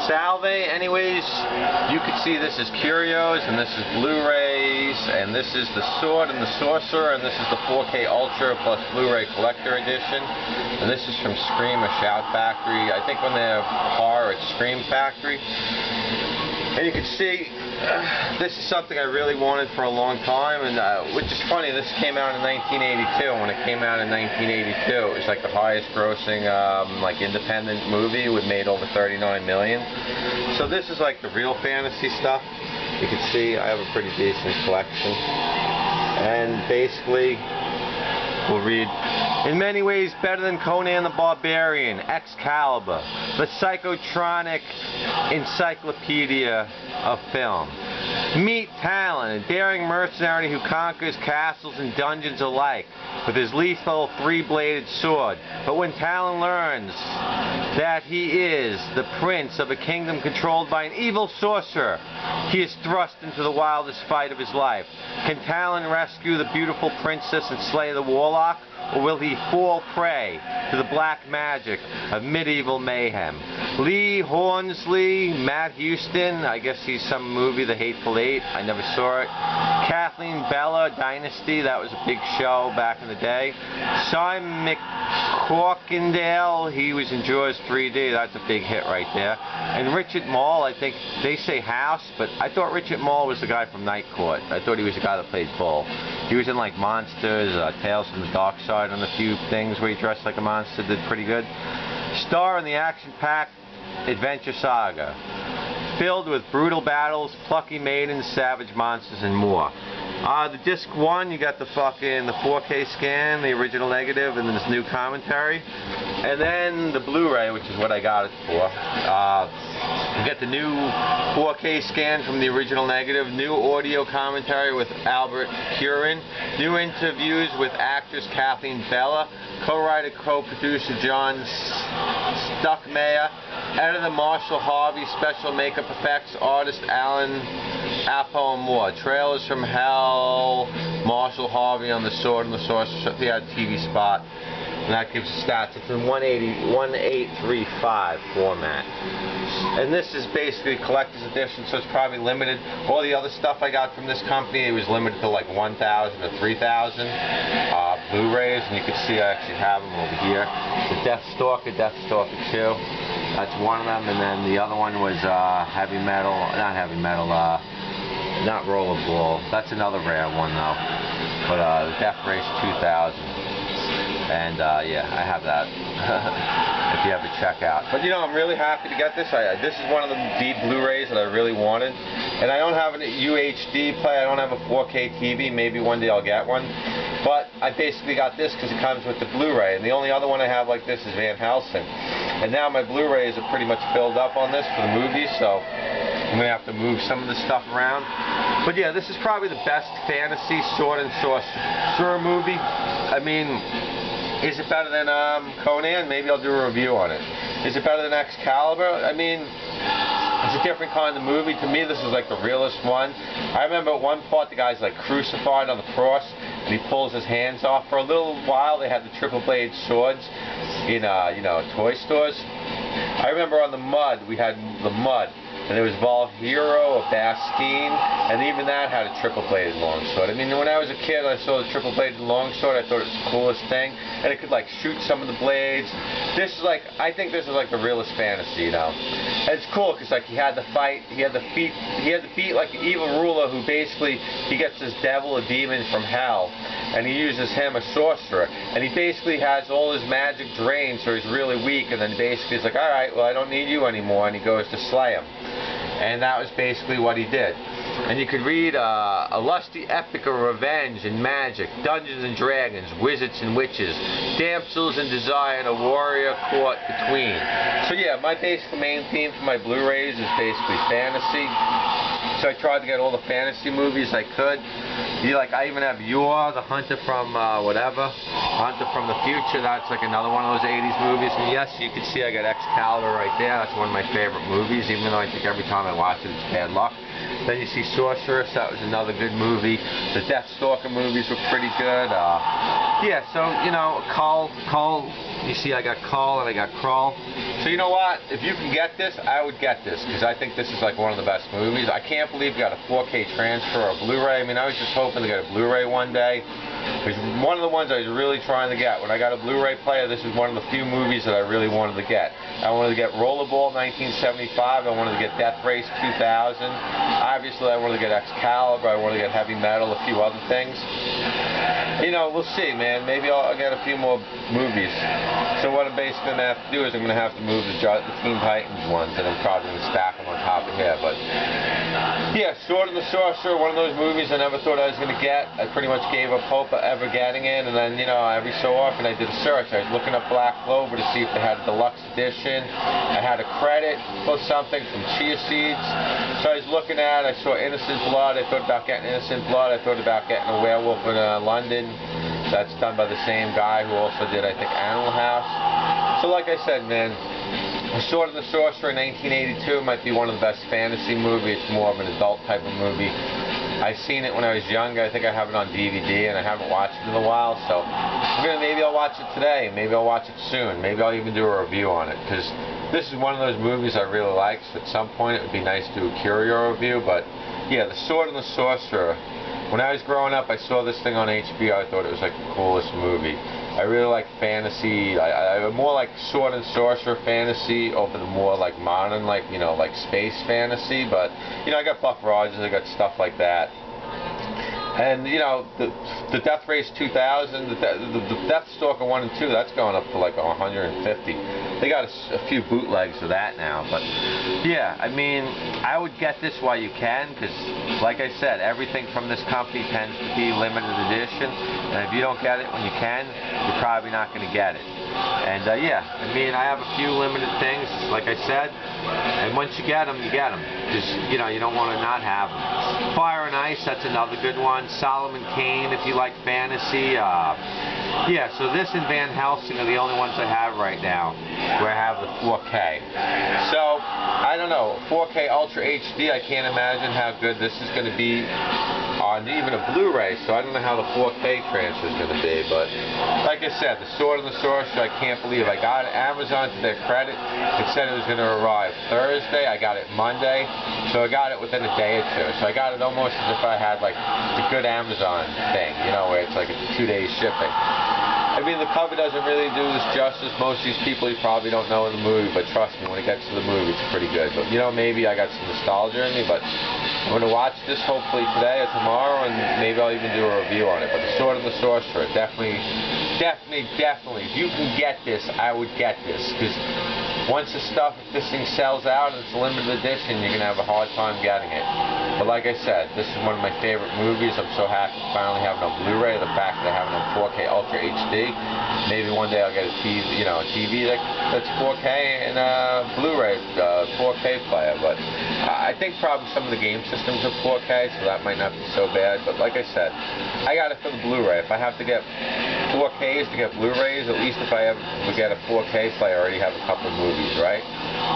Salve, anyways, you can see this is Curios, and this is Blu-rays, and this is the Sword and the Sorcerer, and this is the 4K Ultra plus Blu-ray Collector Edition, and this is from Scream or Shout Factory. I think when they have horror, it's Scream Factory. And you can see, this is something I really wanted for a long time, and which is funny, this came out in 1982, and when it came out in 1982, it was like the highest grossing like independent movie. It made over 39 million. So this is like the real fantasy stuff. You can see I have a pretty decent collection. And basically, we'll read, in many ways better than Conan the Barbarian, Excalibur, the psychotronic encyclopedia of film. Meet Talon, a daring mercenary who conquers castles and dungeons alike with his lethal three-bladed sword. But when Talon learns that he is the prince of a kingdom controlled by an evil sorcerer, he is thrust into the wildest fight of his life. Can Talon rescue the beautiful princess and slay the warlock? Or will he fall prey to the black magic of medieval mayhem? Lee Horsley, Matt Houston, I guess he's some movie, The Hateful Eight, I never saw it. Kathleen Bella, Dynasty, that was a big show back in the day. Simon McCorkindale, he was in Jaws 3D, that's a big hit right there. And Richard Moll, I think they say House, but I thought Richard Moll was the guy from Night Court. I thought he was the guy that played Bull. He was in like Monsters, Tales from the Dark Side on a few things where he dressed like a monster, did pretty good. Star in the action-packed adventure saga, filled with brutal battles, plucky maidens, savage monsters, and more. The disc 1, you got the 4K scan, the original negative, and then this new commentary. And then the Blu-ray, which is what I got it for. You get the new 4K scan from the original negative, new audio commentary with Albert Pyun, new interviews with actress Kathleen Bella, co-writer, co-producer John Stuckmeyer, editor Marshall Harvey, special makeup effects artist Alan Appo, and more. Trailers from Hell, Marshall Harvey on the Sword and the Sorcerer. He had a TV spot, and that gives the stats. It's in 1835 format. And this is basically a collector's edition, so it's probably limited. All the other stuff I got from this company, it was limited to like 1,000 or 3,000 Blu-rays, and you can see I actually have them over here. The Deathstalker 2. That's one of them, and then the other one was not heavy metal, not Rollerball. That's another rare one though. But Death Race 2000. And yeah, I have that if you ever check out. But you know, I'm really happy to get this. This is one of the deep Blu-rays that I really wanted. And I don't have a UHD player. I don't have a 4K TV. Maybe one day I'll get one. But I basically got this because it comes with the Blu-ray. And the only other one I have like this is Van Helsing. And now my Blu-rays are pretty much filled up on this for the movies, so I'm going to have to move some of the stuff around. But yeah, this is probably the best fantasy sword and sorcerer movie. I mean, is it better than Conan? Maybe I'll do a review on it. Is it better than Excalibur? I mean, it's a different kind of movie. To me, this is like the realest one. I remember at one part the guy's like crucified on the cross, and he pulls his hands off. For a little while, they had the triple blade swords in toy stores. I remember on the Mud, we had the Mud. And there was Volhiro, or Bastine, and even that had a triple-bladed longsword. I mean, when I was a kid, I saw the triple-bladed longsword. I thought it was the coolest thing, and it could like shoot some of the blades. This is like, I think this is like the realest fantasy, you know. And it's cool because like he had to fight, he had to beat like the evil ruler who basically he gets this devil, a demon from hell, and he uses him, a sorcerer, and he basically has all his magic drained, so he's really weak, and then basically he's like, all right, well I don't need you anymore, and he goes to slay him. And that was basically what he did. And you could read a lusty epic of revenge and magic, Dungeons and Dragons, wizards and witches, damsels in desire, and a warrior caught between. So yeah, my main theme for my Blu-rays is basically fantasy. So I tried to get all the fantasy movies I could. I even have Yor, the Hunter from Hunter from the Future. That's like another one of those 80s movies. And yes, you can see I got Excalibur right there. That's one of my favorite movies, even though I think every time I watch it, it's bad luck. Then you see Sorcerer, so that was another good movie. The Deathstalker movies were pretty good. Yeah, so, you know, Cull You see I got Cull and I got Krull. So you know what? If you can get this, I would get this, because I think this is like one of the best movies. I can't believe you got a 4K transfer or a Blu-ray. I mean, I was just hoping to get a Blu-ray one day. It was one of the ones I was really trying to get. When I got a Blu-ray player, this is one of the few movies that I really wanted to get. I wanted to get Rollerball 1975. I wanted to get Death Race 2000. Obviously, I wanted to get Excalibur. I wanted to get Heavy Metal, a few other things. You know, we'll see, man. Maybe I'll get a few more movies. So what I'm basically going to have to do is I'm going to have to move the Teen Titans ones, and I'm probably going to stack them on top of here. But yeah, Sword and the Sorcerer, one of those movies I never thought I was going to get. I pretty much gave up hope of ever getting it, and then, you know, every so often I did a search. I was looking up Black Clover to see if they had a deluxe edition. I had a credit for something from Chia Seeds. So I was looking at it. I saw Innocent Blood. I thought about getting Innocent Blood. I thought about getting a Werewolf in London. That's done by the same guy who also did, I think, Animal House. So like I said, man, Sword and the Sorcerer in 1982 might be one of the best fantasy movies. It's more of an adult type of movie. I've seen it when I was younger. I think I have it on DVD, and I haven't watched it in a while. So maybe I'll watch it today. Maybe I'll watch it soon. Maybe I'll even do a review on it, because this is one of those movies I really like. So at some point it would be nice to do a Curio review. But yeah, the Sword and the Sorcerer. When I was growing up, I saw this thing on HBO. I thought it was like the coolest movie. I really like fantasy. I more like Sword and Sorcerer fantasy over the more like modern, like, you know, like space fantasy. But you know, I got Buck Rogers. I got stuff like that. And you know, the Death Race 2000, the Deathstalker 1 and 2, that's going up to like 150. They got a few bootlegs of that now. But yeah, I mean, I would get this while you can, because like I said, everything from this company tends to be limited edition. And if you don't get it when you can, you're probably not going to get it. And yeah, I mean, I have a few limited things, like I said, and once you get them, you get them. Because, you know, you don't want to not have them. Fire and Ice, that's another good one. Solomon Kane, if you like fantasy. Yeah, so this and Van Helsing are the only ones I have right now where I have the 4K. So, I don't know, 4K Ultra HD, I can't imagine how good this is going to be on even a Blu-ray, so I don't know how the 4K transfer is going to be. But like I said, the Sword and the Sorcerer, I can't believe I got it. Amazon, to their credit, it said it was going to arrive Thursday. I got it Monday, so I got it within a day or two. So I got it almost as if I had like the good Amazon thing, you know, where it's like it's 2 days shipping. I mean, the cover doesn't really do this justice. Most of these people you probably don't know in the movie, but trust me, when it gets to the movie, it's pretty good. But, you know, maybe I got some nostalgia in me, but I'm going to watch this hopefully today or tomorrow, and maybe I'll even do a review on it. But the Sword and the Sorcerer, definitely, if you can get this, I would get this, because once if this thing sells out and it's a limited edition, you're going to have a hard time getting it. But like I said, this is one of my favorite movies. I'm so happy to finally have it on Blu-ray. The fact that I have it on 4K Ultra HD. Maybe one day I'll get a TV, you know, a TV that's 4K and a Blu-ray 4K player. But I think probably some of the game systems are 4K, so that might not be so bad. But like I said, I got it for the Blu-ray. If I have to get 4Ks to get Blu-rays, at least if I ever get a 4K player, I already have a couple of movies, right?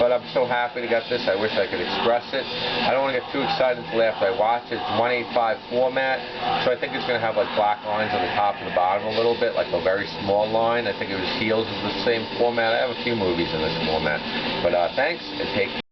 But I'm so happy to get this. I wish I could express it. I don't want to get too excited until after I watch it. It's 185 format, so I think it's going to have like black lines on the top and the bottom a little bit, like a very small line. I think it was Heels is the same format. I have a few movies in this format. But thanks, and take care.